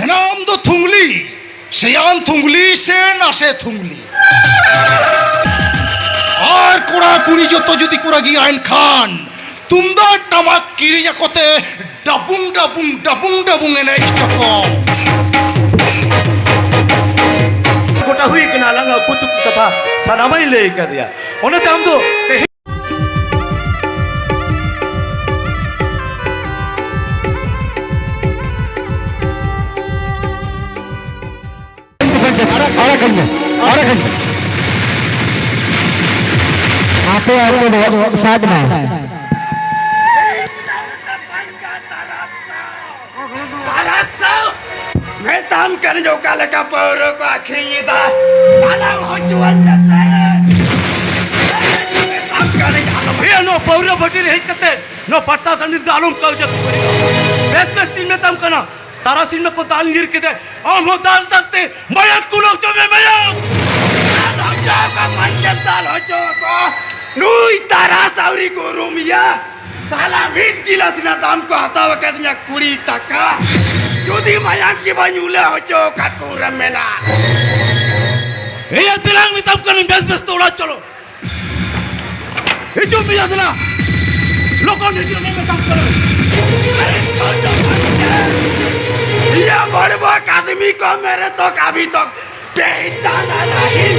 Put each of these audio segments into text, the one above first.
এনাম তো থুংলি সেয়ান থুংলি সে নাসে থুংলি আর কোড়া কুড়ি যত যদি কোড়া গিয়ে আইন খান তুমদার টামাক কিরিয়া কতে ডাবুং ডাবুং ডাবুং ডাবুং এনে ইষ্টক गोटा हुई कि नालंगा कुछ तथा सनामा ही लेकर दिया उन्हें तो हम तो साथ में मैं काम कर जो काल का पौरो को आखिरी था आना हो चुवन में काम करे जानो ये नो पौरे बटी रही कते नो पट्टा तंदिर दालूम कल जब बेस बेस तीन में तम करना तारा सिन में को दाल गिर के दे हम हो दाल तकते मया कुलों जो में मया का पंचायत साल हो जो को नुई तारा सावरी को रूमिया साला मीट किला सिना दाम को हता वक्त या कुड़ी टका যদি মায়াক কি বানুলে হচো কাকুরা মেনা ये तिलांग में तम करने बेस बेस तोड़ा चलो ये जो भी यादना लोगों ने जो में तम करो ये बड़े बड़े आदमी को मेरे तो कभी तो पहचाना नहीं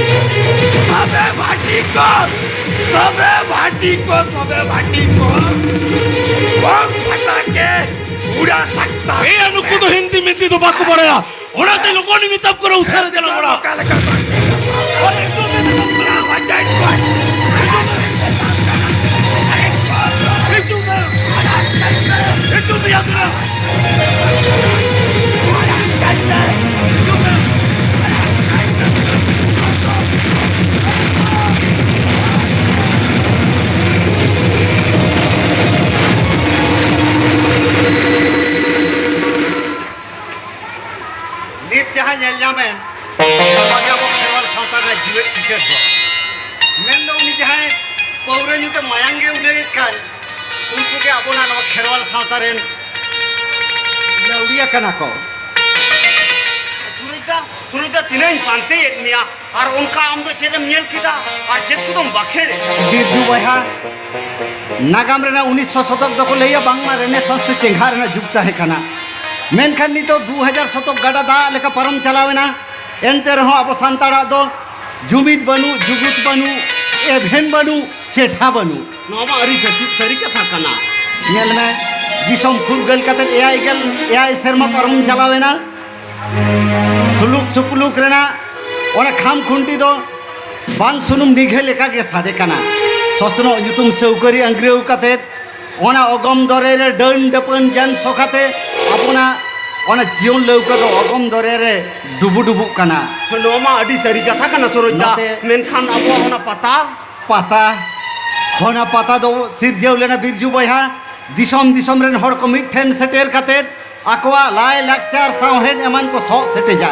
सबे भाटी को बम फटा के उड़ा सकता ये अनुकु तो हिंदी में तो बाकु पड़ेगा होना तो लोगों ने तब करो उसे रे चला बड़ा काल का और एक तो में तम करा वजह एक तो भी याद रहा नित जहाँ नेलजामें बाकी अब खेवाल साउता का जीवन टिकट हो मैं तो उन्हीं जहाँ पौरे जुते मायांगे उन्हें खान उनको के अपना नवा खेवाल साउता रेन लौड़िया कना को सुनिता तीनों पांते एक मिया और उनका हम तो चेतम नील किदा और चेत को तुम बखेड़े बिरजू बहा नागाम रेना 1900 शतक दको लेया बांगमा रेनेसांस से चेंघा रेना जुगता है खाना मेनखान नी तो 2000 शतक गाड़ा दा लेका परम चलावेना एनते रहो अब सांताड़ा दो जुमिद बनू जुगुत बनू एभेन बनू चेठा बनू नोमा अरी सरी कथा कना नेल में दिसम फुरगल कते एआई शर्मा परम चलावेना सुलुक सुपलुक रेना ओना खाम खुंटी दो बांग सुनुम निघे लेका के साडे कना ससनो युतुम सेउकरी अंग्रेउ कते ओना अगम दरे रे डन डपन जन सोखाते अपना ओना जीवन लौका दो अगम दरे रे डुबु डुबु कना नोमा अडी सरी कथा कना सरोजा मेनखान अब होना पाता होना पाता दो सिरजेउ लेना बिरजू बहा दिसम दिसम रेन हर को मिठेन सेटेर कते आकवा लाय लाकचार सावहेन एमान को सो सेटे जा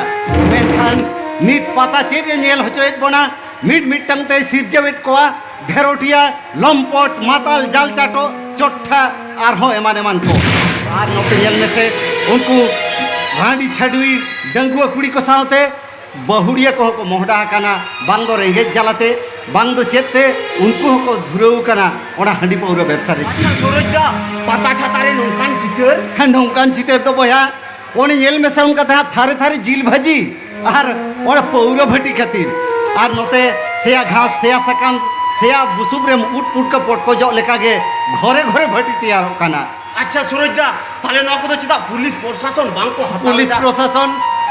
मेनखान नित पाता चेड नेल होचोएट बना मिट मिटंग ते सिरजेवेट कोआ घेरोटिया लंपट माताल जाल चाटो चोट्ठा आरहो एमान एमान को आर नोटे नेल में से उनको रानी छडवी डंगुआ कुड़ी को सावते बहुड़िया को मोहडा कना बांग दो रेंगेज जलाते बांग दो चेते उनको को धुरऊ कना ओना हंडी पौरो व्यवसा रे सरोजा पता छतारे नोंकान चितर हां नोंकान चितर तो बया ओने नेल में से उनका थारे थारे जिल भाजी आर ओना पौरो भटी खातिर आर नोते सेया घास सेया सकाम सेया बुसुब रे उट पुट का पटको जो लेका गे घरे घरे भटी तैयार कना अच्छा सरोजा ताले नको तो चिता पुलिस प्रशासन बांको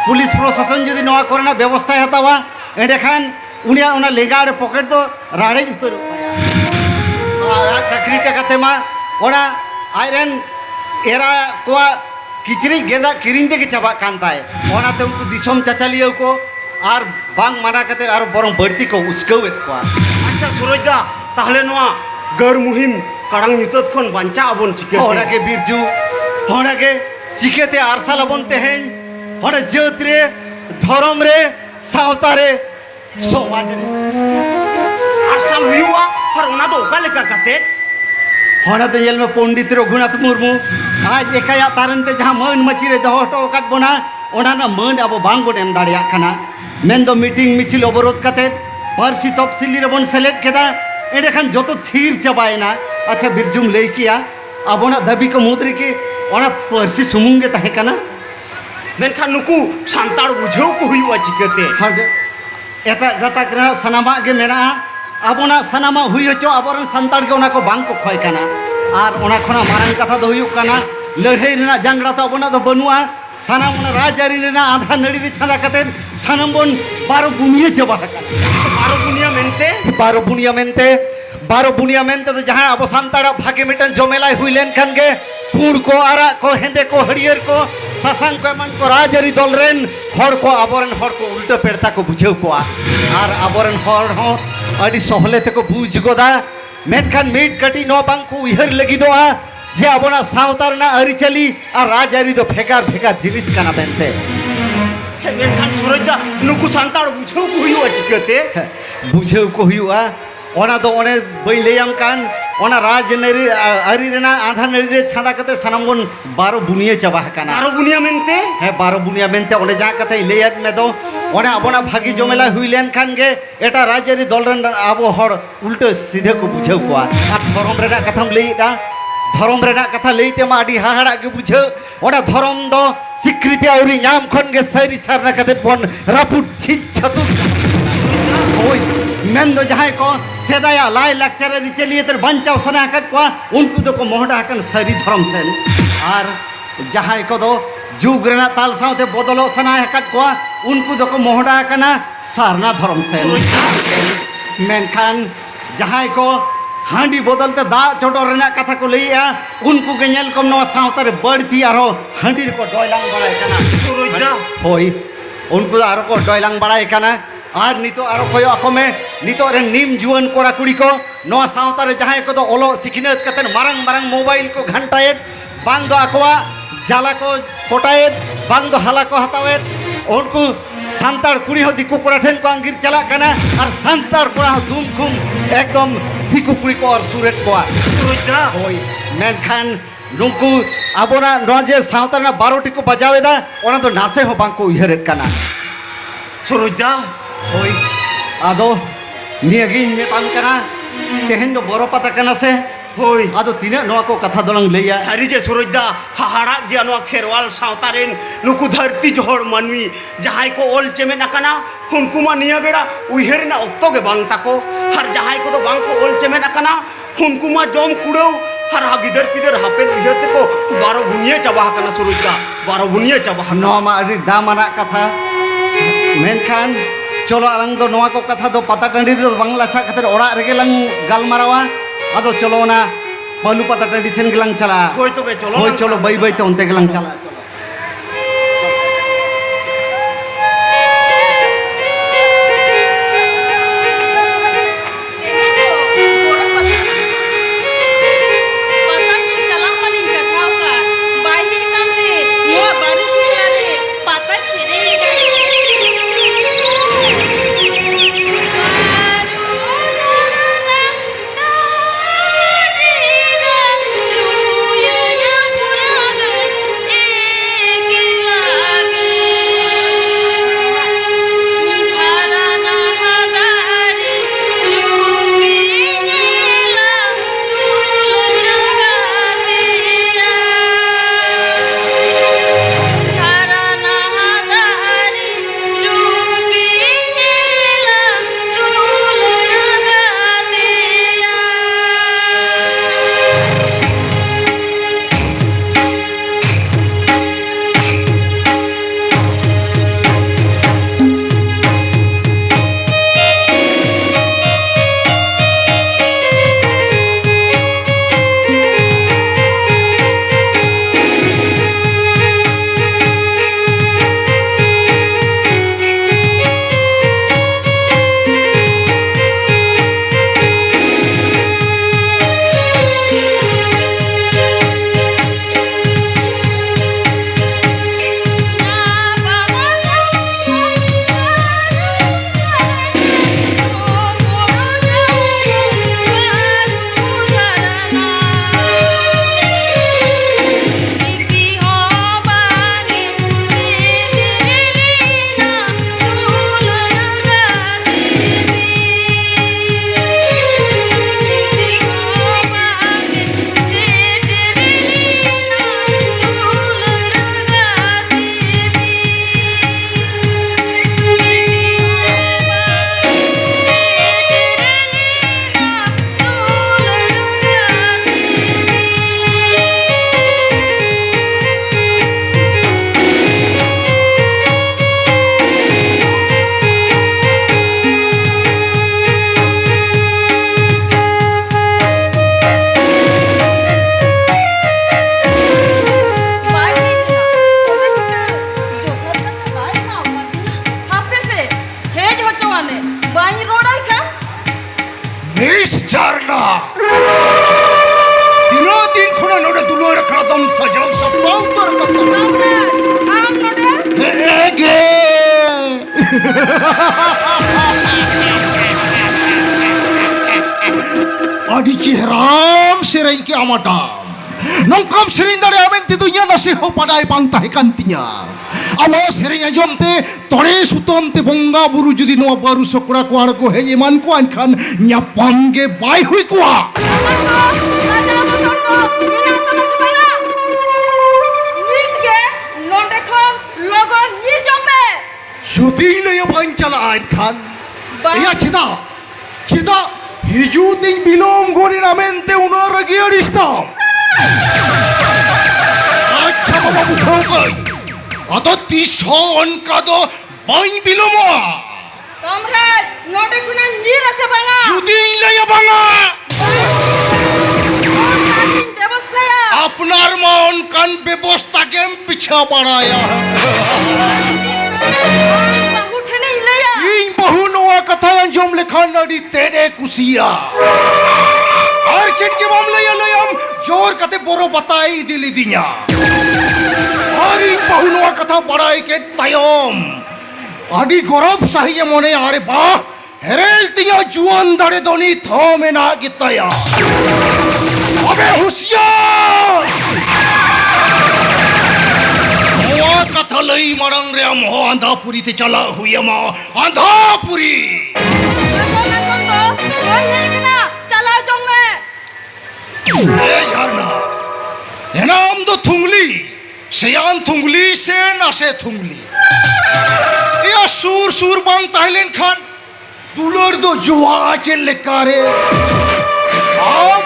पुलिस प्रशासन जदि नवा करना व्यवस्था हतावा एंडे खान उनिया उना लेगाड़ पॉकेट तो राड़े उतर चाकरी टकाते मा ओना आयरन एरा कोआ किचरी गेदा किरिंदे के चाबा कांता है ओना ते उनको दिसम चाचालियो को आर बांग माना कते आर बरम बर्ती को उसकेवेट को अच्छा सरोजा ताहले नवा गर मुहिम कारंग नितत खन बांचा अबन चिके होना के बिरजू होना के चिकेते आरसा लबनते हैं होना जात रे धर्म रे सावता रे समाज रे आरसा हुआ और ओना तो ओका लेका कते होना तो जेल में पंडित रघुनाथ मुर्मू आज एकाया तारनते जहाँ मन मची रे दहो हटो काट बोना ओना मान अब बांगबोन एम दाड़िया खाना मेन दो मीटिंग मिचिल अवरोध कते पारसी तफसिली रेबन सेलेक्ट केदा एंडे खान जोतो थीर चबायना अच्छा बिरजुम लई किया अबोना दाबी को मुद्रे के ओना पारसी सुमुंगे तहे कना मेनखान नुकु सांताड़ बुझेव को हुआ चिकते हड एटा गता करा सनामा के मेना अबोना सनामा हुई होचो अबोरन संताड़ के ओना को बांग को खोय कना आर ओना खना मारन कथा दो हुयुक कना लड़ाई रेना जंगड़ा तो अबोना दो बनुआ सानाम ओना राजआरी रेना आधा नड़ी रे छादा कते सानाम बोन बारो बुनिया चबा बारो बुनिया मेनते तो जहाँ अब सानताड़ा भागे मिटन जमेलाई हुई लेन खान के पुर को आरा को हेंदे को हरियर को सासांग को एमन को राजआरी दल रेन हर को आबोरन हर को उल्टा पेड़ता को बुझेव को आर आबोरन हर हो अडी सहले ते को बुझ गोदा मेनखान मीट कटी नो बांग को उहर लगी दो जे आबोना सावतार ना अरिचली और राजआरी दो भेगार भेगार जिनिस काना बेनते मेनखान सूरजदा नुकु सांताड़ बुझेव को हुआ चिकते बुझेव को हुआ ओना दो ओने बई लेयाम कान ओना राजनरी अरी रेना आधा नरी रे छादा कते सनमगन बारो बुनिया चबा काना बारो बुनिया मेनते है बारो बुनिया मेनते ओने जा कते लेयात में दो ओने अबोना भागी जमेला हुई लेन खान गे एटा राजआरी दल रन आबो हर उल्टे सीधे को बुझेव को आ धरम रेना कथाम लेइदा धरम रेना कथा लेइते मा आडी हाहाड़ा के बुझे ओना धरम दो स्वीकृति औरी नाम खन गे सरी सरना कते बन रापुट छित छतु ओय मेन दो जहां को सेदाया लाई लेक्चर रिचलिए तर बंचाव सना कट को उनको दो को मोहडा कन सरी धर्म सेन और जहां को दो जुग रेना ताल साउते बदलो सना कट को उनको दो को मोहडा कना सारना धर्म सेन मेनखान जहां को हांडी बदलते दा चोटो रेना कथा को लइया उनको के नेल कम नो साउतार बड़ती आरो हांडी को डोयलांग बड़ाय कना सूरजदा होय उनको आरो को डोयलांग बड़ाय कना और नितो आरो कोयो आको में नितो रे निम जुवन कोड़ा कुड़ी को नो सावतार जहां को तो ओलो सिखिनत कतन मारंग मारंग मोबाइल को घंटाएत बांग दो आकोवा जाला को कोटाएत बांग दो हाला को हतावेत उनको सांतार कुड़ी हो दिकु कोड़ा ठेन को अंगिर चला कना और सांतार कोड़ा हो धूम खुम एकदम दिकु कुड़ी को और सूरत को सूरजदा होय मेनखान नुकु आबोना नजे सावतार ना 12 टी को बजावेदा ओना तो नासे हो बांग को उहरेत कना सूरजदा होय आदो नियगिन मेताम कना तेहेन दो बोरो पता कना से होय आदो तिने नोआ को कथा दोलंग लेया सारी जे सूरजदा हाहाड़ा गया नो खेरवाल सावतारेन नुकु धरती जोड़ मनवी जहां को ओल चेमे नकना उनको मा निया बेड़ा उहेर ना ओक्तो के बांग ताको हर जहां को तो बांग को ओल चेमे नकना उनको मा जोम कुड़ो हर गिदर पिदर हापेन उहेर ते को बारो बुनिया चबा कना सूरजदा बारो बुनिया चबा नो मा अडी दामरा कथा मेनखान चलो आलंग दो नोआ को कथा दो पता टंडी दो बांग्ला छा खतर ओड़ा रेगे लंग गालमारावा आदो चलो ना पलू पता टंडी सेन गेलंग चला होय तो बे चलो होय चलो बई बई ते उनते गेलंग चला ciheram serai ke amadam. Nongkam sering dari amen titunya nasi ho padai pantah kantinya. Amo sering ajom te tore sutom te bonga buru judi no baru sokra ko argo hejeman ko ankan nyapam ge bai hui kwa. Syuting le ya pancala ankan. Ya cita hiju ting bilom gori ramente uno ragi arista. Acha baba bukhau kai. Ado tishon kado bain bilomo. Comrade, note kuna nyira se banga. Syuting le ya banga. व्यवस्था या আপনার মন কান ব্যবস্থা কেম পিছা বাড়ায়া उठे नहीं ले या ইন বহু নোয়া কথা আঞ্জম লেখান নাডি তেরে কুসিয়া আর চিনকে মামলা লয়াম জোর কাতে বড় বাতাই দিলি দিনা আর ইন বহু নোয়া কথা বাড়াই কে তায়ম আদি গরব সাহিয়ে মনে আরে বাহ হেরেল তিয়া জুয়ান দাড়ে দনি থমে না গিতায়া अबे होशियार मोआ कथा लई मरंग रे हम हो आंधापुरी ते चला हुई मा आंधापुरी कोई है कि ना चला जोंगे ए यारना ये नाम तो थुंगली सेयान थुंगली से ना से थुंगली या सूर सूर बांग ताइलेन खान दुलर दो जुआ chain लेकारे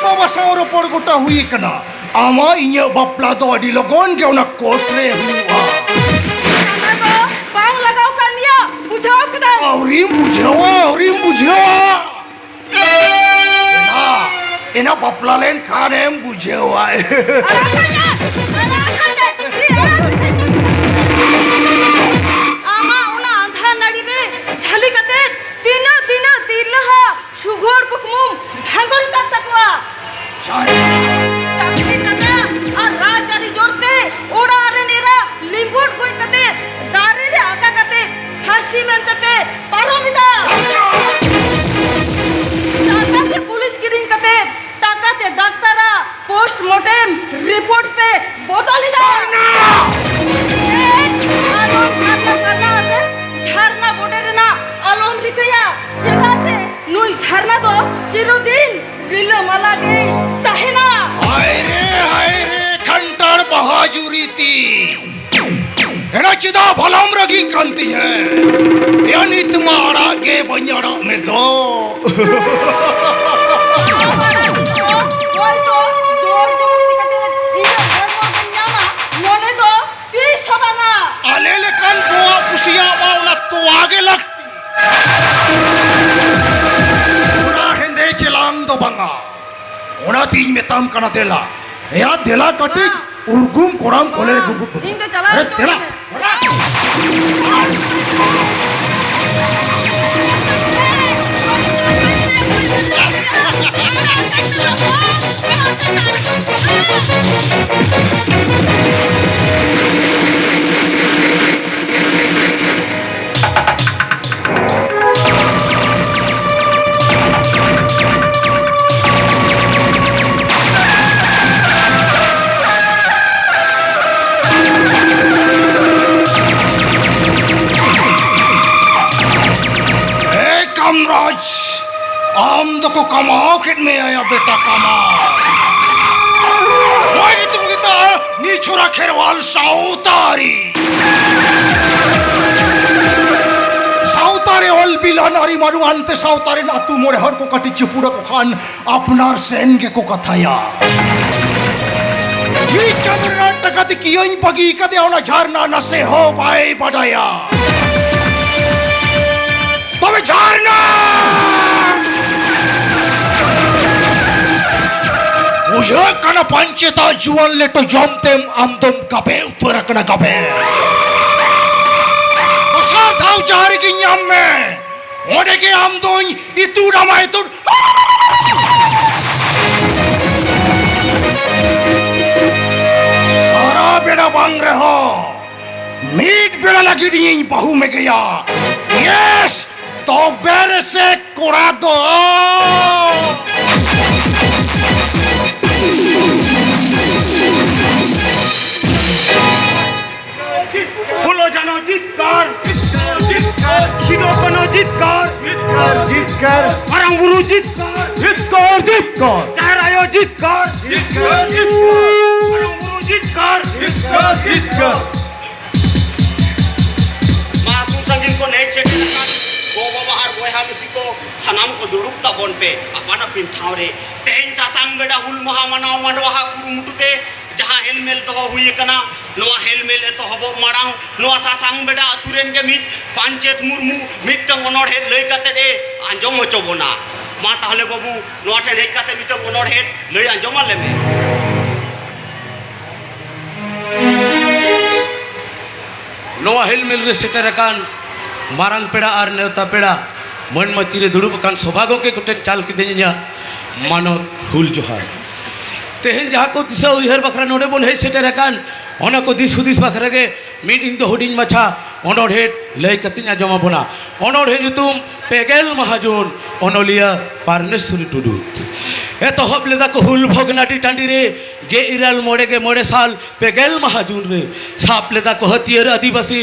Bawa sauro por gota hui kana. Ama inya bapla do adi logon ke ona kotre huwa. बांग लगाओ कर लिया बुझाओ कदा Aurim bujawa. Ena bapla len kanem bujawa. आमा उना अंधा नड़ी दे झली कते तीनो तीनो तिलहा सुघोर कुकमुम भांगल का तकवा चाकरी कता आ राजारी जोरते ओड़ा रे नेरा लिंगुट कोई कते दारे रे आका कते फांसी में कते पारोमिदा टाटा से पुलिस किरिंग कते टाका ते डॉक्टरा पोस्टमार्टम रिपोर्ट पे बदलिदा आलोम झरना करना है झरना बोटे रे ना आलोम रिकया जेगा से नुई झरना तो चिरुद्दीन बिल्लो मला गई तहना हाय रे खंटर बहाजुरी ती एना चिदा भलम रगी कंती है यानी तुम्हारा के बन्याड़ा में दो कोई तो जोर जोर कते इना धर्म बन्यामा मोने तो 30 होबाना आले लेकन बुआ पुसिया वाला तो आगे लगती पूरा हिंदे चलांग दो बंगा ओना तीन में तम कना देला या देला कटी उर्गुम कोराम कोले गुगु इन तो चला अरे देला कामराज आम दो को कमाओ खेत में आया बेटा कमाओ वही तुम किता नीचुरा खेरवाल साउतारी साउतारे ओल बिला नारी मारू अंते साउतारे ना तू मोरे हर को कटी चिपुड़ा को खान अपनार सेन के को कथाया ये चमड़ा टकत कियों पगी कदे ओना झरना न से हो भाई बडाया तबे झरना मुझे कना पंचेता जुआन लेटो जमतेम आमदम कपे उत्तर कना कपे सार थाउ चार की न्याम में ओने के आमदों इतु रामा इतु सारा बेड़ा बांग रहे हो मीट बेड़ा लगी नहीं बहू में गया यस तो बेरे से कोड़ा दो फुलो जानो जितकर सिदो कनो जितकर জিতকার मारंग बुरु जितकर चार आयो जितकर मारंग बुरु जितकर मासु संगिन को नहीं छेटे नकान गो बाबा और गोहा मिसी को सनाम को दुरुप तबोन पे अपना पिन ठाव रे तेन चासांग बेड़ा हुल महा मनाव मंडवा कुरु मुटुते जहाँ हेलमेल तो हुई कना नोआ हेलमेल तो हबो मारांग नोआ सासांग बेड़ा अतुरेन के मिट पंचायत मुर्मू मिटंग ओनोड़े लई काते दे आंजम होचोबोना मा ताहले बाबू नोआ ठे हेज काते मिटंग ओनोड़े लई आंजम आले में नोआ हेलमेल रे सेटर कान मारंग पेड़ा और नेवता पेड़ा मन मती रे दुड़ुब कान सौभाग्य के गोटे चाल किदेनिया मानत हुल जोहार तेहन जहाँ को दिशा उहर बखरा नोड़े बन हे सेटर कान ओना को दिस हुदिस बखरा के मीटिंग तो हुडिंग मछा ओनोड़े लय कतिना जमा बना ओनोड़े नुतुम पेगेल महाजन ओनोलिया पारनेश्वरी टुडू एतहब लेदा को हुल भोगनाटी टांडी रे गे इराल मोड़े के मोड़े साल पेगेल महाजन रे साप लेदा को हथियार आदिवासी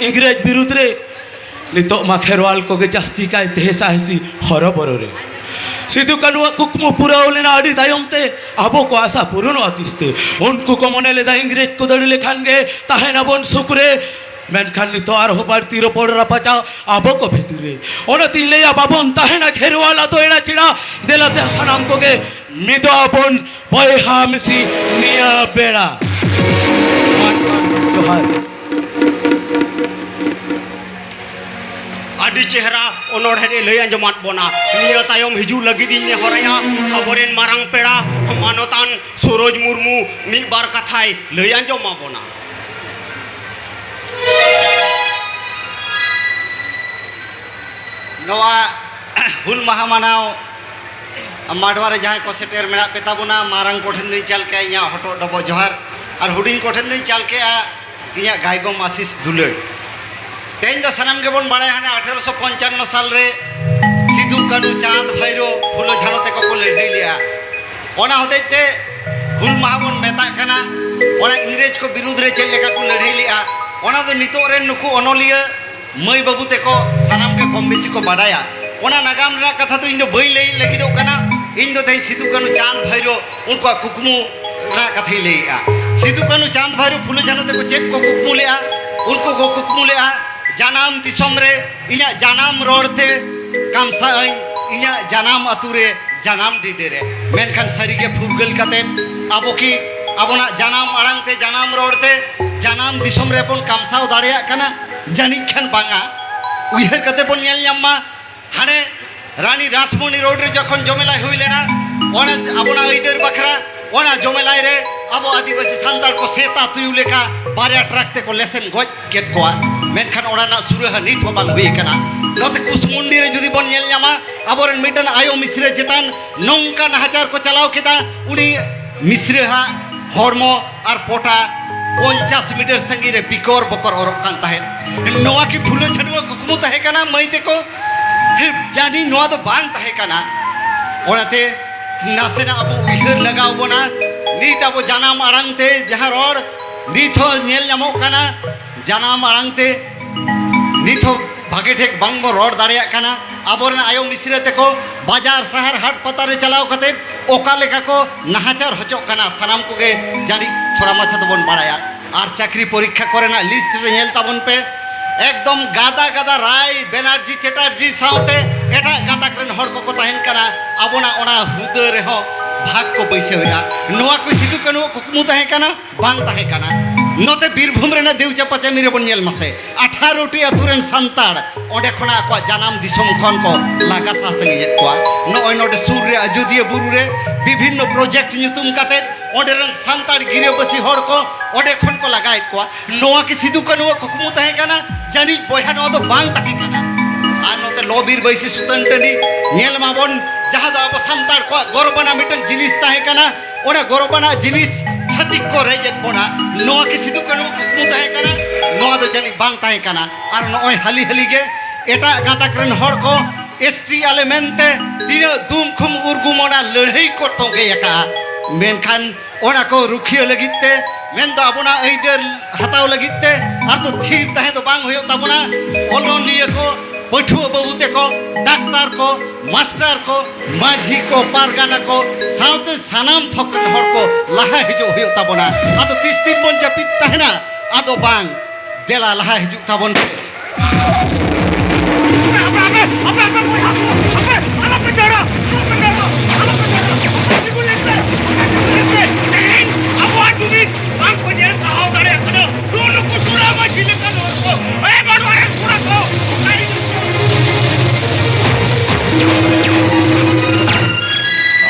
इंग्रेज विरुद्ध रे नितो मा खेरवाल को के जास्ती का तेहसा हेसी हरबर रे सिद्धू कानुआ कुकमु पूरा लेना अड़ी तायमते आबो को आशा पूर्ण आतिस्ते उनको को मने लेदा इंग्रेज को दड़ी लेखान गे ताहे ना बन सुकरे मेनखान नितो आर होबार तीरो पड़रा पाचा आबो को भितरे ओना तीन लेया बाबन ताहे ना खेरवाला तो एड़ा चिड़ा देलाते सनाम को के मिदो अपन बयहा मिसी निया बेड़ा जोहार आदि चेहरा ओनोड़े लय आंजमात बोना निया तायम हिजू लगी ने हरया अबरेन मारंग पेड़ा मानतान सरोज मुर्मू मी बार कथाय लय आंजमा बोना नोआ हुल माहा मानाव माडवा रे जहाँ को सेटेर मेना पेता बुना मारंग कोठन दिन चल के इया हटो डबो जोहार और हुडिंग कोठन दिन चल के इया गायगम आशीष दुलड़ तेन जो सनम के बन बड़े हने 1855 साल रे सिद्धू कानू चांद भैरो फुलो झानो ते को लड़ाई लिया ओना होते ते हुल माहा बन मेता कना ओना इंग्रेज को विरुद्ध रे चल लेका को लड़ाई लिया ओना तो नितो रे नुकु ओनोलिया मई बाबू ते को सनम के कम बेसी को बड़ाया ओना नागाम रा कथा तो इन दो बई लई लगी दो कना इन दो ते सिद्धू कानू चांद भैरो उनको कुकमु रा कथई लेया सिद्धू कानू चांद भैरो फुलो झानो ते को चेक को कुकमु लेया उनको को कुकमु लेया जानाम दिसम रे इया जानाम रोडते कामसा इया जानाम अतुरे जानाम डिडे रे मेनखान सारी के फुरगल कते आबो की आबोना जानाम आड़ांग ते जानाम रोडते जानाम दिसम रे बन कामसाव दाड़िया कना जानी खान बांगा उइहर कते बन नेल ᱧᱟᱢᱟ हाने रानी रासमणी रोड रे जखन जमेलाई हुई लेना ओना आबोना इधर बखरा ओना जमेलाई रे आबो आदिवासी सांतार को सेता तुयु लेका बारे ट्रक ते को लेसन गज केट कोआ मेनखान ओना ना सुरह नित हो बांग हुई कना नोते कुसमुंडी रे जुदी बन नेल ᱧᱟᱢᱟ आबोरन मिटन आयो मिश्रे चेतान नोंका नाहाचार को चलाव केदा उनी मिश्रे हा हरमो आर पोटा 50 मीटर संगी रे बिकोर बकर औरक कान ताहे नोआ की फुलो झनुआ कुकमु ताहे कना मई देखो जानी नोआ तो बांग ताहे कना ओनाते नासेना अब उइहर लगाव बोना नीत अब जानाम आड़ांग ते जहाँ रोड नीत हो नेल ᱧᱟᱢᱚᱜ कना जानाम आड़ांग ते नीत हो भागे ठेक बांग बो रोड दाड़िया कना आबोरन आयो मिश्रे ते को बाजार शहर हाट पता रे चलाव कते ओका लेका को नाहाचार होचोक कना सनाम को के जानी थोड़ा माछा तो बन बाड़ाया आर चाकरी परीक्षा करेना लिस्ट रे नेल ताबन पे एकदम गादा गादा राय बेनार्जी चैटार्जी साउते एटा गादा करन हर को ताहेन कना आबोना ओना हुद रे हो भाग को बैसे होया नोआ को सिद्धू कानू कुकमु ताहे कना बांग ताहे कना नोते बीरभूम रे ना देवचा पचामी रे बन नेल मासे 18 टी अतुरेन सांताड़ ओडे खना को जानाम दिसम खन को लागा सासंगे को नोय नोडे सुर रे अयोध्या बुरु रे विभिन्न प्रोजेक्ट ᱧᱩᱛᱩᱢ काते ओडे रन सांताड़ गिरेबसी हर को ओडे खन को लगाय को नोआ के सिद्धू कानू कुकमु ताहे कना जानी बयहा नो तो बांग ताहे कना आ नोते लोबीर बैसी सुतन टंडी नेल माबन जहाँ दो अब सांताड़ को गौरवना मिटन जिनिस ताहे कना ओना गौरवना जिनिस छतिक को रेजेट बोना नोआ के सिद्धू कानू कुकमु ताहे कना नोआ दो जानी बांग ताहे कना आर नोय हाली हाली गे एटा गाता करन हर को एसटी आले मेनते दिनो दुम खुम उर्गुमोना लड़ाई को तोगे यका मेनखान ओना को रुखियो लगिते मेन तो अपना ऐदर हताव लगिते और तो थीर तहे तो बांग होयो तबना ओलोन लिए को पठुआ बाबूते को डाक्टर को मास्टर को माझी को पारगाना को साउते सानाम थकन हर को लाहा हिजो होयो तबना आदो 30 दिन बन जापित तहना आदो बांग देला लाहा हिजो तबन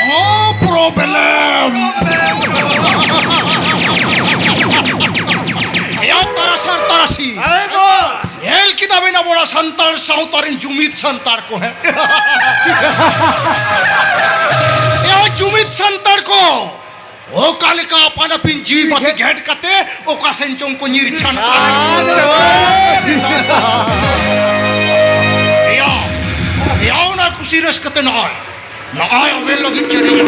No problem. Ya tarasar tarasi. El kita bina bola santar sautarin jumit santar ko hai. Ya jumit santar ko. O kali ka apana pinji bati gate kate o ka sencong ko nyirchan. Ya. Ya na kusiras kate na ay. Na ay avel lagi chariya.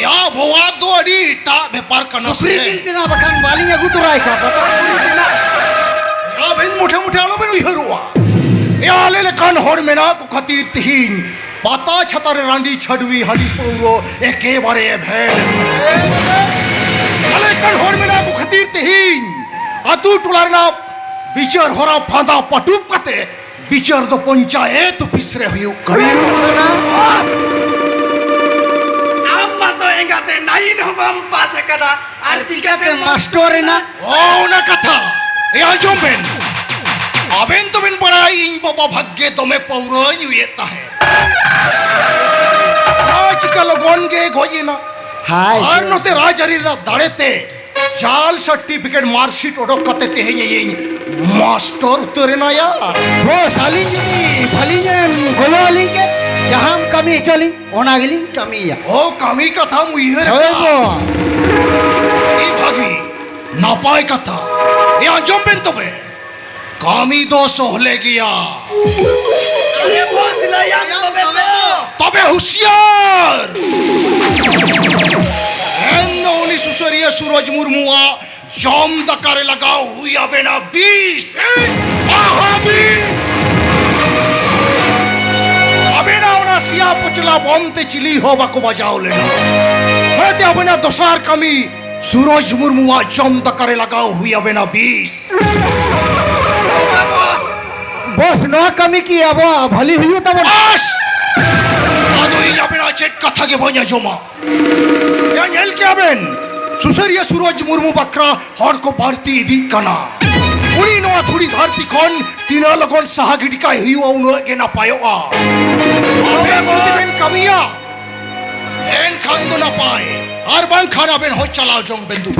Ya bawa do adi ta bepar kana सुप्री किंतना बखान वाली या गुतुराय का पता Ya ben मोठे आलो ben उहरुआ या आलेले कान होड मेना को खातिर तिहिन पाता छतारे रांडी छडवी हडी पौरो एकेबारे भेल आले कान होड मेना को खातिर तिहिन अतु टुलारना बिचार होरा फांदा पटुप कते बिचार दो पंचायत पिसरे हुई Amma to engate nain hobam pase kada artikate master है ना ओ ना कथा या जोंबेन अबेन तो बिन बड़ा इन बाबा भाग्य तो मैं पौरो युएता है आज कल गोनगे गोई ना हाय আর নতে রাজারিরা দাঁড়েতে জাল সার্টিফিকেট মার্কশিট ওডক কতে তেহে এই মাস্টার উতরে না या वो साली जी भली ने गोवाली के जहां कमी चली ओनागली कमी या ও কামি কথা মুইহের ओए बो এই ভাগি না পায় কথা এ আজমবেন তবে কামি দোষ হলে গিয়া are boss la yang to তবে হুঁশিয়ার এন্ন উনি সুসরিয়া সুরজ মুর্মুয়া জম দকারে লাগাও হুইয়াবে না 20 আহাবি আবে না ওনা সিয়া পচলা বমতে চিলি হবাকো বাজাওলে না হতে হবে না দশার কামি সুরজ মুর্মুয়া জম দকারে লাগাও হুইয়াবে না 20 बॉस नो कमी की अब भली हुई तब আস আদই যাবে না চেট কথাকে বইয়া জমা এল কে আবেন সুসরিয়া সুরজ মুর্মু বাকরা হরকো বাড়তি দি কানা উনি নোয়া থুড়ি ধরতি খন তিন লগন সাহাগিডিকা হিউ আউনো কে না পায়ো আ আবে বলবেন কামিয়া এন খান তো না পায় আর বাং খানাবেন হই চালাও জং বেন্দু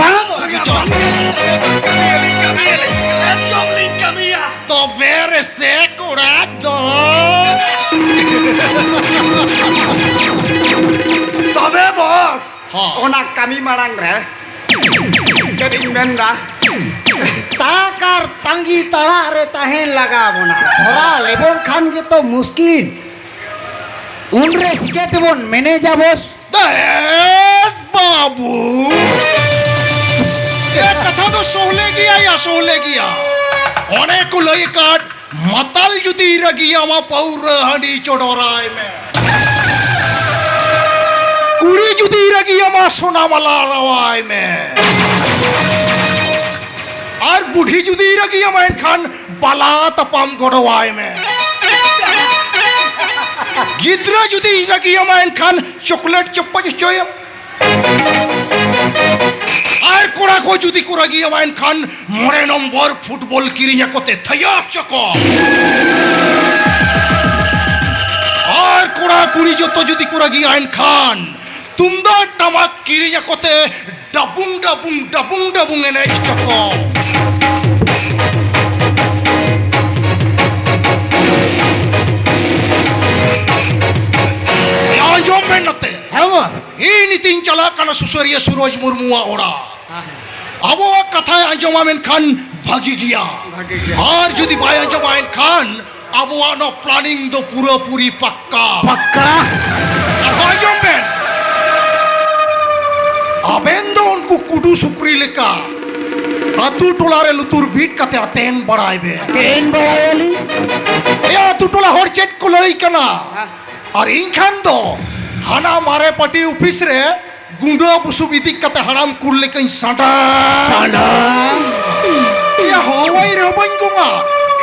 তো বেরে সে কুড়াতো tobe boss Ha. ona kami marang re jadi menda ताकर तंगी तड़ा रे तहें लगा बोना थोड़ा लेबोन खान के तो मुश्किल उनरे सिकेते बोन मैंने जा बॉस দেখ বাবু এ কথা তো সোহলে গিয়া ইয়া সোহলে গিয়া অনেক লই কাট মাতাল যদি রগিয়া মা পৌর হাঁড়ি চড়রায় মে কুড়ি যদি রগিয়া মা সোনামালা রওয়ায় মে আর বুढ़ी যদি রগিয়া মা খান বালা তপাম গড়ওয়ায় মে গিদ্রা যদি রগিয়া মা খান চকলেট চপ্পা চয় আর কোড়া কো যদি কোড়া গিয়া মাইন খান মরে নম্বর ফুটবল কিরিয়া কোতে থয়াক চক আর কোড়া কুড়ি যত যদি কোড়া গিয়া আইন খান তুমদা টামাক কিরিয়া কোতে ডাবুং ডাবুং ডাবুং ডাবুং এনে চক আজম বেনতে है वो ini tin chala kana susaria suroj murmua ora abo katha anjoma men khan bhagi gaya আর যদি ভাই আঞ্জমাইন খান abuan no planning do pura-puri pakka. পাক্কা Apa jom ben? Aben do unku kudu sukri leka. Atu tolare lutur beat kate aten barai be. কেন বড়াইলি Ya atu tola hor chet ko loi kana. Ar inkhan do hana mare pati office re gundo busu bidik kate haram kurle kain santa. Sana Ya hawai re bain gonga.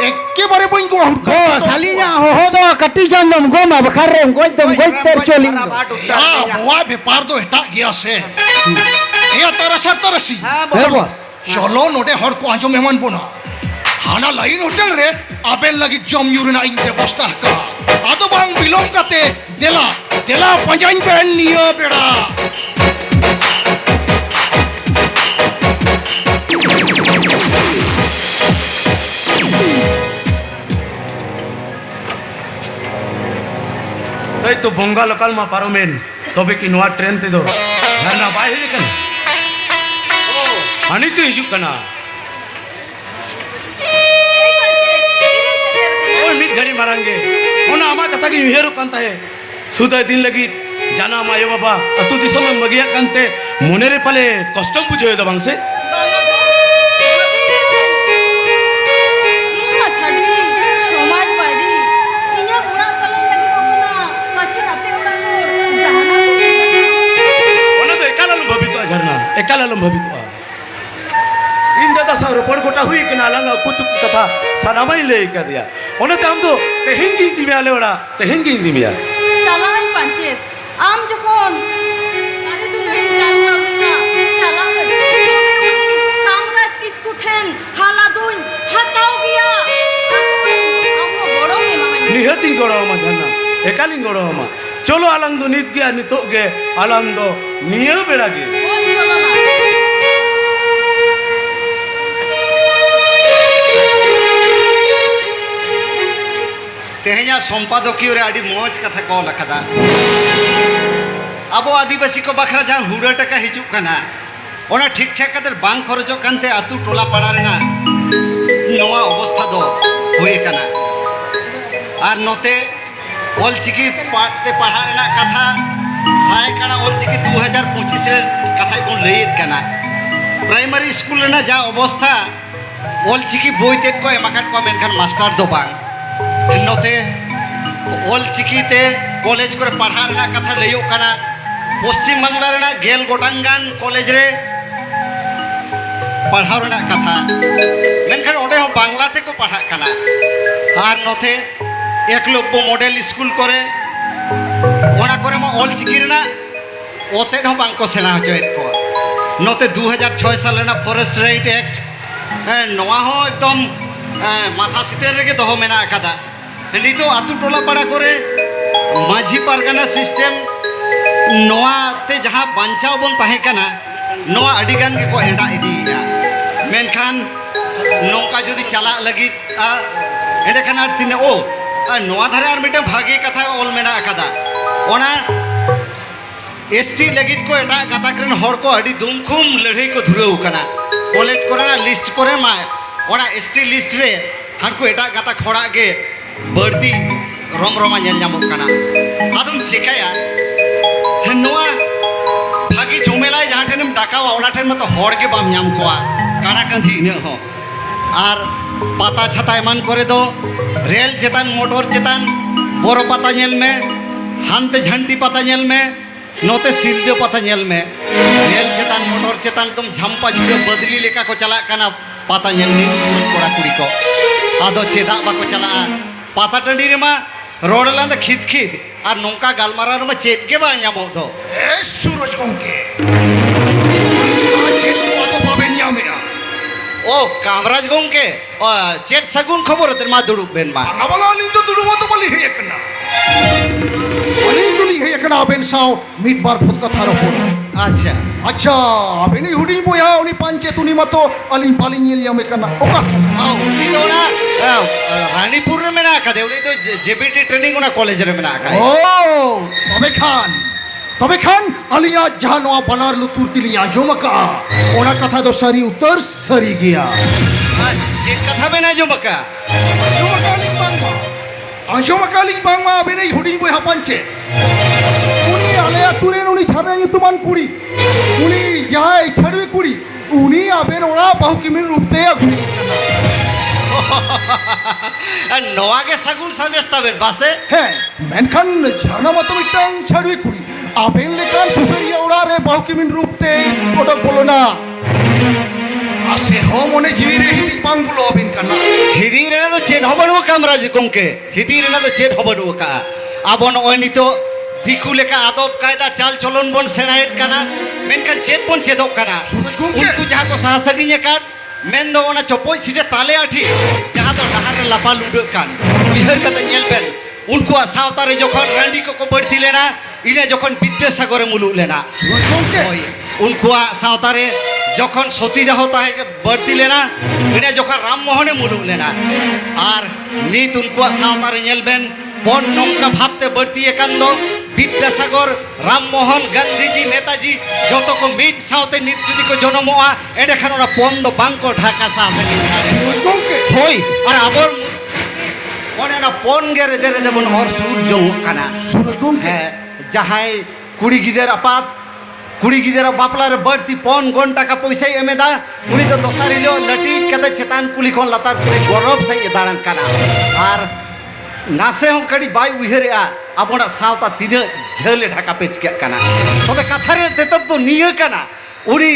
Ekkebare bain gonga hur. Go Salina হো দো কাটি জানদম গো মা বখারম গইতম গইতের চলি Ya bawa bepar do eta gya se. Ya tarasi. Hey boss Cholo note hor ko ajo mehman bona. Hana lain hotel re abel lagi jom yurina inte bosta ka. Ado bang bilong kate dela panjain pen niya beda. তাই তো বঙ্গা local মা পারোমেন তবে কি নোয়া train তে দো ঝারনা by হয়ে কেন আনি তো হিজুক কানা এই পাঞ্চে তিরিন সেটের ওই মিট ঘড়ি মারাঙ্গে ওনা আমা কথা কি হেরু কান্তা হে সুদা দিন লাগি জানা মায় বাবা অতু দিসম মগিয়া কান্তে মনেরে পালে কষ্টম বুঝে দো বাংসে বাংলা তো দিন মা ছাড়বি সমাজ বাইরি ইয়া বুড়া পালে লাগি কখনা পাছে রাতে ওড়া জানা ওনা তো একালালম ভাবিত ঝরনা একালালম ভাবিত इन दादा सा रोपड़ गोटा हुई कि नालंगा कुछ कथा सनामाई ले कर दिया ओने तो हम तो तेहिंगी हिंदी में आले ओड़ा तेहिंगी हिंदी में চালাই পাঞ্চেত আম যখন সারি দুনিয়া চালনা দিনা চালালে তবে উনি কামরাজ কিসকুঠেন হালা দুন হাতাও গিয়া আসুন আমো বড় কে মামাই निहतिंग गोड़ो मा झरना एकालिंग गोड़ो मा चलो आलंग दो नित गया नितो गे आलंग दो निय बेड़ा गे ওই চলো না तेहኛ সম্পাদकीय रे आडी मौज कथा को लखदा अब आदिवासी को बखरा जहाँ हुड़ा टका हिजुक कना ओना ठीक ठाक कदर बांग खरचो कानते आतु टोला पाड़ा रेना नवा अवस्था दो हुए कना आर नोते ओलचिकी पाठते पढ़ा रेना कथा साय कना ओलचिकी 2025 रे कथा को लैत कना प्राइमरी स्कूल रेना जा अवस्था ओलचिकी बोइते को एमाकाट को मेनखान मास्टर दो बांग नोते ओलचिकी ते कॉलेज करे पढ़ा रेना कथा लैयो कना पश्चिम बांगला रेना गेल गोटांगान कॉलेज रे पढ़ा रेना कथा मेनखान ओडे हो बांगला ते को पढ़ा कना आर नोते एकलव्य मॉडल स्कूल करे ओना करे मा ओलचिकी रेना ओते हो बांग को सेना हचोएत को नोते 2006 साल रेना फॉरेस्ट राइट एक्ट नोआ हो एकदम माथा सितेर रेगे दोहो मेना अकादा नितो आतु टोला पड़ा करे माझी पारगाना सिस्टम नोआ ते जहाँ बांचाव बन ताहे कना नोआ अडिगान के को एंडा इदीया मेनखान नौका जदि चला लगी एंडे खान आर तिने ओ नोआ धारे आर मिटे भागे कथा ओल मेना अकादा ओना एसटी लगित को एटा गाता करन हर को अडी दुमखुम लड़ाई को धुरेउ कना कॉलेज कोरेना लिस्ट करे मा ओना एसटी लिस्ट रे हानको एटा गाता खोड़ा के बर्ती रमरमा नेल नामक कना आदम चिकाया नोआ भागी झुमेलाय जहाँ ठेनम डाकावा ओना ठेन मत हर के बाम नाम कोआ काड़ा कांधी इने हो आर पाता छाता एमान करे दो रेल चेतान मोटर चेतान बोरो पाता नेल में हानते झंटी पाता नेल में नोते सिलजो पाता नेल में रेल चेतान मोटर चेतान तुम झंपा जुड़े बदली लेका को चला कना पाता नेल नी कोड़ा कुड़ी को आदो चेदा बाको चला पाता टंडी रे मा रोड लांद खिद खिद और नौका गालमारा रे मा चेत के बा ᱧᱟᱢᱚᱜ दो ए सूरज गोंके आज तो तो बाबे ᱧᱟᱢᱮᱟ ओ कामराज गोंके ओ चेत सगुन खबर तेर मा दुड़ुब बेन मा abang alin to dulu to bali he ekna alin tuli he ekna aben saw mit bar phut katha ropor अच्छा अच्छा aben ni huding boya uni panche tuni mato alin paling yel yam ekna oka आओ इदोना रानीपुर रे मेना का देवली तो JBT training ओना college रे मेना का oh तबे खान अलिया जहां नवा बनार लुतुर तिलिया जोमका ओना कथा दो सरी उत्तर सरी गया ये कथा में ना जो बका जोमका नि बांगा ᱟᱸᱡᱚᱢ ᱟᱠᱟᱫᱟᱞᱤᱧ ᱵᱟᱝᱢᱟ ᱟᱵᱮᱱᱤᱡ ᱦᱩᱰᱤᱧ ᱵᱚᱭᱦᱟ ᱯᱟᱧᱪᱮᱛ ᱩᱱᱤ ᱟᱞᱮ ᱟᱛᱳ ᱨᱮᱱ ᱩᱱᱤ ᱪᱷᱟᱰᱟ ᱧᱩᱛᱩᱢᱟᱱ ᱠᱩᱲᱤ ᱩᱱᱤ ᱡᱟᱦᱟᱸᱭ ᱪᱷᱟᱰᱣᱤ ᱠᱩᱲᱤ ᱩᱱᱤ ᱟᱵᱮᱱ ᱚᱲᱟᱜ ᱵᱟᱹᱦᱩ ᱠᱤᱢᱤᱱ ᱨূᱯᱛᱮ ᱟᱹᱜᱩᱭᱮ আর নোয়াগে সাগুন সাজেস তাবেন বাসে হ্যাঁ মেনখান ঝারনা মতো মিটাং ছাড়ুই কুড়ি আবেন লেখান সুসরিয়া ওড়ারে বাহু কিমিন রূপতে ওটক বলো না আসে হ মনে জিরে হিদি পাঙ্গুলো আবেন কানা হিদি রেনা তো চেট হবন ও কামরাজ গমকে হিদি রেনা তো চেট হবন ও কা আবন ওই নিতো দিকু লেখা আদব কায়দা চাল চলন বন সেনায়েট কানা মেনখান চেট বন চেদক কানা সুরজ গমকে উনকু যাহা কো সাহাসাগিনে কাট মেন দো ওনা চপই সিটে তালে আঠি যাহা তো ডাহারে লাপা লুডো কান উইহার কাতে নেলবেন উনকুয়া সাঁওতারে যখন রান্ডি को बढ़ती लेना इने যখন বিদ্যাসাগরে মুলু लेना সুরজ গমকে ওই উনকুয়া সাঁওতারে যখন সতীদাহ তাহে बढ़ती लेना इने যখন রামমোহনে মুলু लेना আর নিত উনকুয়া সাঁওতারে নেলবেন বন নঙ্কা ভাবতে बढ़ती একান্দ বিদ্যাসাগর রামমোহন গান্ধীজি নেতাজি যত কো মিট সাঁওতে নিত যদি কো জনমোয়া এডেখান ওরা পন্দ বাঙ্ক ঢাকা সাথে সুরজ গমকে হই আর আবর মনে না পন গেরে দেরে যেমন হর সূর্য কানা সুরজ গমকে হ্যাঁ যাহাই কুড়ি গিদের আপাত কুড়ি গিদের বাপলার বাড়তি পন গন টাকা পয়সাই এমেদা উনি তো দোসারিলো লটি কেতে চেতান কুলি কোন লাতার কুড়ি গরব সাই দাঁড়ান কানা আর নাসে হম কাড়ি বাই উইহেরে আপনা সাঁওতা তিনে ঝেলে ঢাকা পেচকে কানা তবে কাথারে তেত তো নিয়ে কানা উনি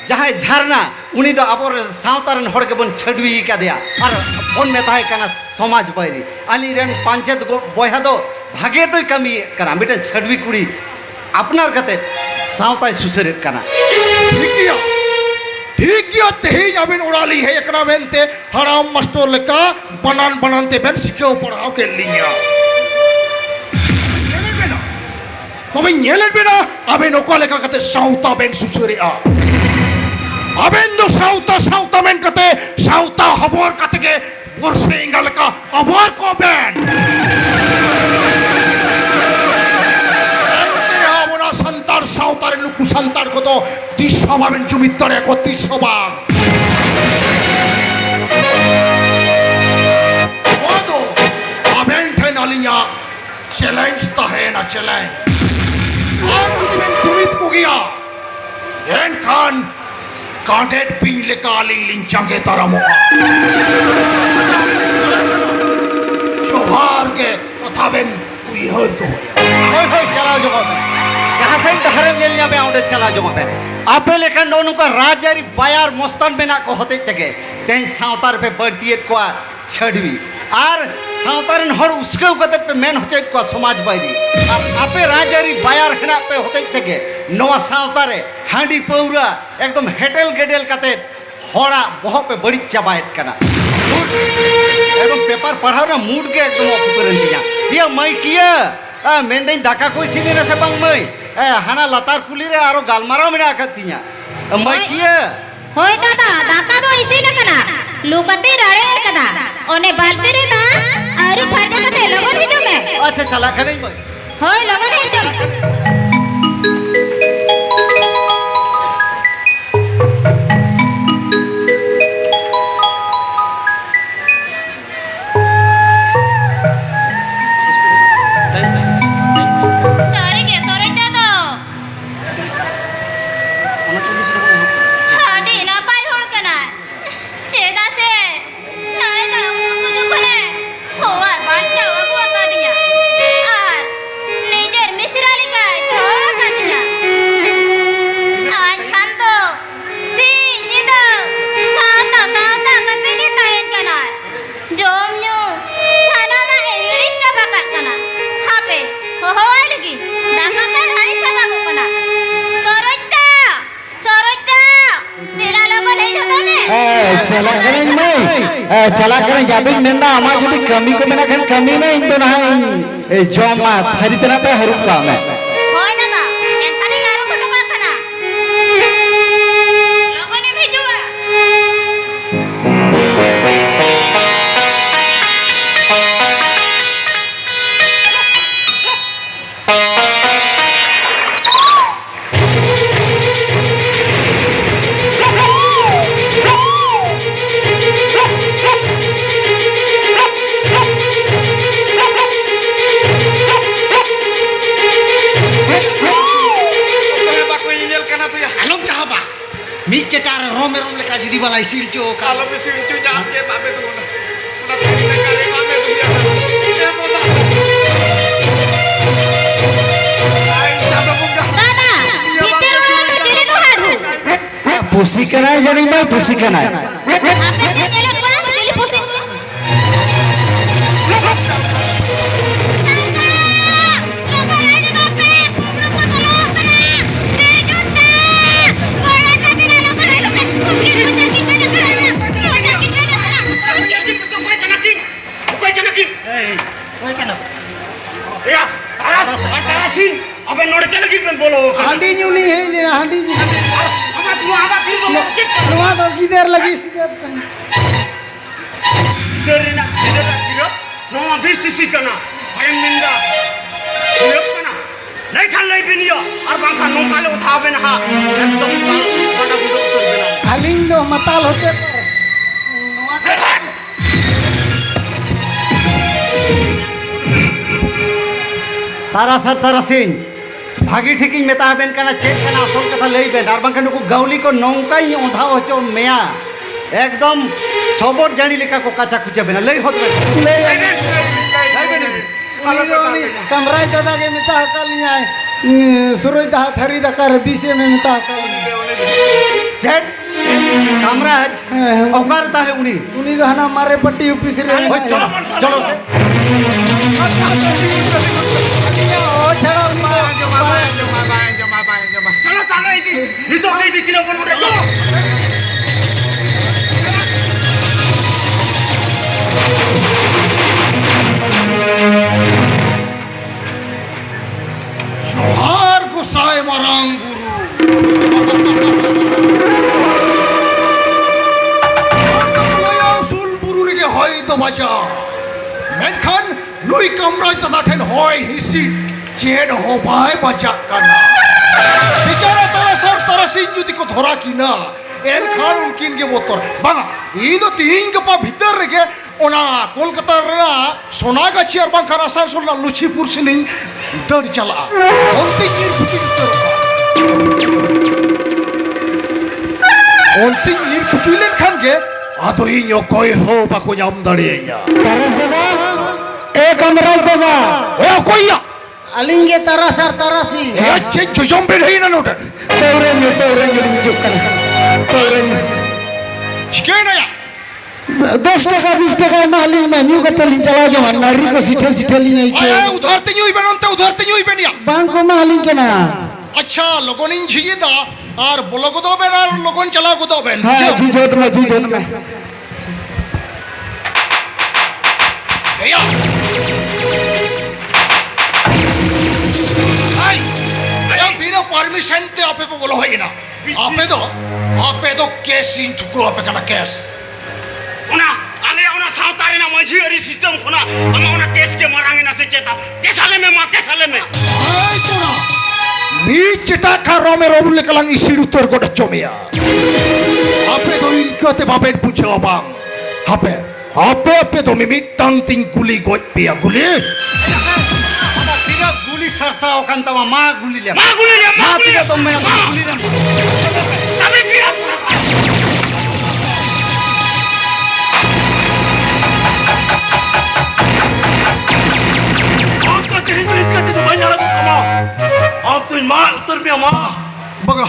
যাহাই ঝারনা উনি তো আবর সাঁওতারেন হড়কে বন ছড়বি কা দেয়া আর ফোন মে তাহে কানা সমাজ বাইরি আলি রেন পাঞ্চায়েত বয়হা দো ভাগে তোই কামি কানা মিটেন ছড়বি কুড়ি আপনার কাতে সাঁওতায় সুসেরেট কানা ঠিক গিয়া তেহি আবেন ওড়ালি হে একরা বেনতে হারাম মাস্টার লেকা বানান বানানতে বেন শিখেও পড়াও কে লিয়া তবে নেলেবে না আবেন ওকা লেখা কাতে সাঁওতা বেন সুসরিয়া আবেন দো সাঁওতা সাঁওতা বেন কাতে সাঁওতা হবর কাতে কে বর্ষে ইঙ্গালকা আবার কবেন সন্তার সাঁওতারের নুকু সন্তার কত তিসভাবেন জমিত্তরে এক তিসভাগ ওদো আবেন ঠেন আলিয়া চ্যালেঞ্জ তাহে না চ্যালেঞ্জ আর দিবেন জমিত কো গিয়া এন খান কাঁধের পিংলে কালি লিঞ্চাঙ্গে তারা মোকা সোহার কে কথা বেন উইহর তো হই হই চালাও জগৎ जहाँ से धर्म जेल जाबे आउंडे चला जमाबे आपे लेखन दोनों का राजारी बायार मस्तान बेना को होते तके तें साँवतार पे बढ़ती एक को छड़वी आर साँवतारन हर उसके उकते पे मेन होते को समाज बायरी अब आपे राजारी बायार हना पे होते तके नवा साँवतारे हांडी पौरा एकदम हेटेल गेडेल कते हड़ा बहुत पे बड़ी चबायत कना एकदम पेपर पढ़ाओ ना मूड के एकदम ऑफिसरन दिया ये मैं किया मेंदें दाका कोई सीने न से बंग मैं हाना लतार कुली रे आरो गालमाराव में आकतिया मैं किया होय दादा दाका दो इसी न कना लुकते रड़े कदा ओने बालते रे दा आरु फरजा कते लगन हिजो में अच्छा चला करे मैं होय लगन हिजो चला करें जादू मेना हमार जुदी कमी को मेना खन कमी में इन तो ना जमा खरीदना पे हरू काम है होय दादा एंथानी हारू फटका कना लोगोने भेजुआ ba mi cetar rom leka jadi balai sirjo kalau mesti lucu jangan dia babe tu nak kali babe tu dia dia bola ai sabe buka दादा भीतर वाला तो चले तो हारू पुसी कनाय जानी मैं पुसी कनाय आपे से चले बा चली pussy ya tarasin abe node chale git bolo handi nyuli he le handi ama tu ama kir bolo rumah to kider lagi derina kira no bisti sikana ayam minda siap kana nahi khan lai biniya ar bangkha nongkale uthabe na ha ekdom bada budo korbe na aling do matal hote Tara sir Tara Singh भागी ठीक मेता Ben कना check कना असल कथा लई Ben are बांखा नुकु गाउली को नौका ही ओधा होचो मेया एकदम सबट जानी लेका को काचा कुचा बेना लई होत बे लई बेन कमरा दादा के मिता हकालिया सुरोई दा थरी दा कर बीसे में मिता हकालिया जेट कामराज औकार ताले उनी हना मारे पट्टी ऑफिस रे ओए चलो चलो से चलो तागा इदी नितो कई दी किलो पर मुड़े चलो जोहार गोसाई मरांग गुरु होय तो बाजा मेनखान नुई कमराय तना ठेन होय हिसी चेड हो भाई बाजा कना बेचारा तारा सर तारा सिंह जुदी को धरा किना एनखान उनकिन के बोतर बांगा इदो तीन गपा भीतर रेगे ओना कोलकाता रा सोनागाछी और बांखान आसानसोल ना लुचिपुर सिनिंग दड़ चला ओंती नीर पुची ओंती नीर पुचुलेन खान के आदो इño कोई हो बाको जाम दड़िया तारा सदा ए कमरा बाबा ओ कोइया अलिंगे तारा सर तारा सी ए अच्छे जोजम पे रही ना नोट तोरे जुकन तोरे शिके ना या 10 টাকা 20 টাকা মালি মেনু কতলি চালা जो नारी को सीठे सीठे ली नहीं के ए उधरते यूं ही बनते उधरते यूं ही बनिया बैंक को माली के ना अच्छा लोगों ने झिए दा और बोलो को दो बेरा लोगों चला को दो बेन हां जी जोत में या आई या बिना परमिशन ते आपे पे बोलो है ना आपे तो केस इन टुकड़ो आपे कना केस ओना आले ओना सावतारे ना मझी अरी सिस्टम खोना हम ओना केस के मरांगे ना से चेता केसाले में मां केसाले में आई तोरा नी चिटा खारो में रोबले कलंग इसी उत्तर को डचो में आपे तो इनको ते बापे पूछो बांग आपे तो मिमी टंग तिंग गुली गोट पिया गुली बिना गुली सरसा ओकान तमा मां गुली ले मां तिगा तो मैं गुली ले तबे पिया आपका जहन में कहते तो भाई नाला को कमा आप तो मां उत्तर में मां बगा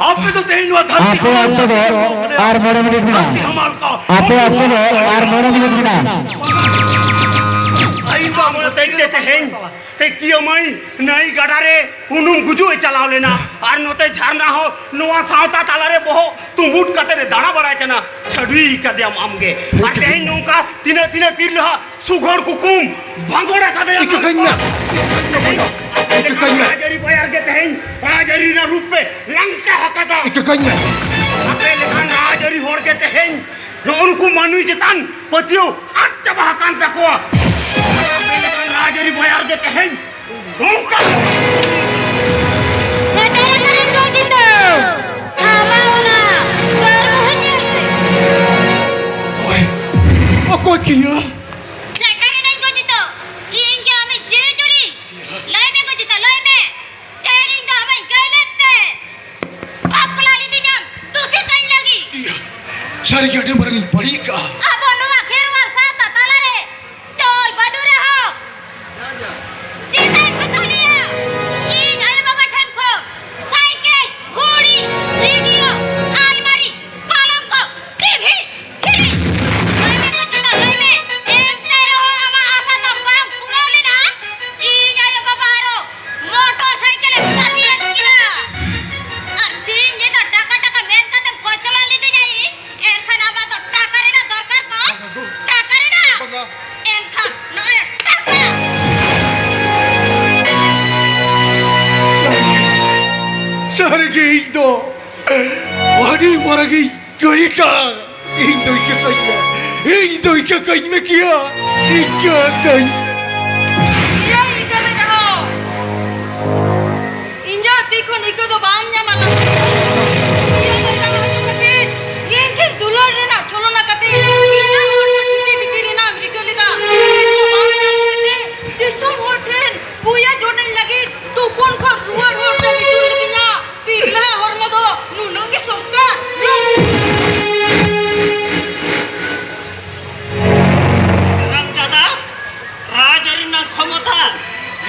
आपने तो तेन हुआ था आपे आपको दो आर मोड़े मिनट बिना हमार का आपे आपको दो आर मोड़े मिनट बिना आई तो हम देखते थे हैं ते कियो मई नहीं गडारे उनुम गुजु चलाव लेना और नोते झरना हो नोआ सावता ताला रे बहो तू बूट कते रे दाना बड़ाय केना छडवी कदे आमगे और ते नोका तिने तिने तीर लहा सुगोड़ कुकुम भंगोड़ा कदे इककन्या राजरी बयार के ते राजरी ना रूप पे लंका हकदा इककन्या आपे लेखान राजरी होड़ के ते नो उनको मानुई जतान पतियो अच्छा बहकान तको आपे लेखान राजरी बयार के ते नोका सटारा करें दो जिंदो आमाउना गर्महन्य ओए ओ कोई किया सटारा नहीं को जितो इन जो हमें जे चोरी लय में को जितो लय में चेरिंग तो हमें कहलेते पाप लाली दी Sari gade marang parika. Abo nuwa kherwal sata talare. Chol badu raho. Jisai patulia. In ayo baba thanko. Cycle, घोड़ी, रेडियो, अलमारी, पलंग, TV, fridge. Laibe kuchina laibe. Ente raho ama asa to bang purale na. In ayo baba aro. Motorcycle satiye kina. Ar sin je to taka men katem kochla lite jai. Erkhan aba to taka re na dorkar ko. Taka re na. Erkhan no taka. Sari ge indo. Wadi maragi goika. Indo ike kaya. Indo ike kaya me kia. Ike kaya. Iya ikale raho. Inja tikon iko do bam nyama lang. Iya dala haju kate. Inja dulor re na cholo na kate. Inja horko chuti bikiri na Amerika lida. Bam nyama kate. Disam hoten. Puya joden lagi. Tupon ko ruar hor na bitul kinya. Pigla hor modo. Nuno ke sosta. রামজাদা রাজারিনা ক্ষমতা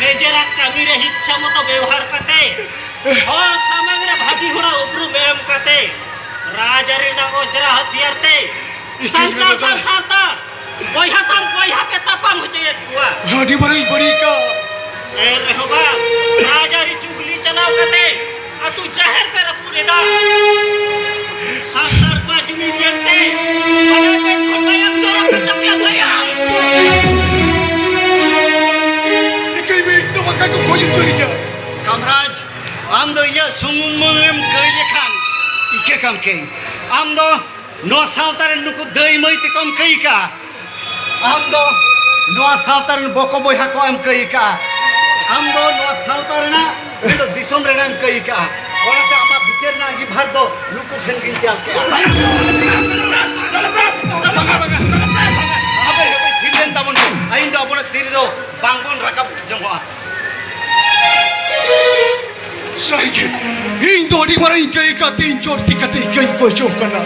নিজেরা কামিরে ইচ্ছা মতো ব্যবহার কাতে হল সামগ্রে ভাগি হুড়া উপরু ব্যায়াম কাতে রাজারিনা অজরা হাতিয়ারতে শান্তা শান্তা বইহা সাম বইহা পে তাপাম হচ্ছে কুয়া Gade marang parika. এ রেহবা রাজারি চুগলি চালাও কাতে আতু জাহের পে রপুরে দা শান্তার কুয়া জুমি দেখতে মানে পেন খবায়াম জরা পেটাপিয়া ভাইয়া Ike me indo maka ko koyu toriya. Kamaraj आम दो ये सुंगुन मुंगम कइले खान इके काम के आम दो नो सावतारन नुकु दई मइते कम कई का आम दो नो सावतारन बको बोहा को आम कई का आम दो नो सावतारना तो दिसम रे नाम कई का ओराते आमा बिचेर ना गी भर दो नुकु ठेन गिन चाल के अबे थिलेन तबन आइन दो अपन तीर दो बांगबन रकब जंगवा Sari ge indo di marang kaya ka tin chor tikate kaya ko chokana.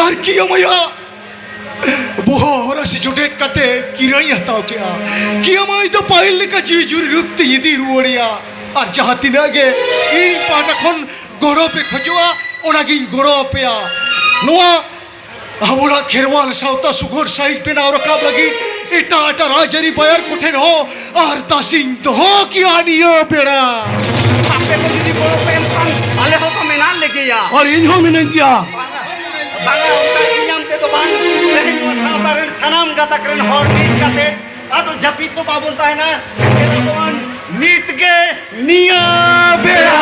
Ar kiya maya. Boha hora si jodet kate kirai hatao kya. Kiya mai to pahil ka jijuri rupte yidi ruoria. Ar jahati nage in patakhon goro pe khojwa onagi goro pe a. Noa Amora kherwal sauta sugor side pe na rakab lagi. Eta rajari bayar kuthen ho ar dasin to ho ki aniyo peda. आपके को दीदी बोलो प्रेम खान वाले हो को मेनाल लेके या और इन हो मिलन किया बांगा उनका इनाम ते तो बांग रहे नो सावतारन सनाम गाता करन हर मीट गाते आ तो जपी तो बाबुनता है ना केला बोन नीत के निया बेड़ा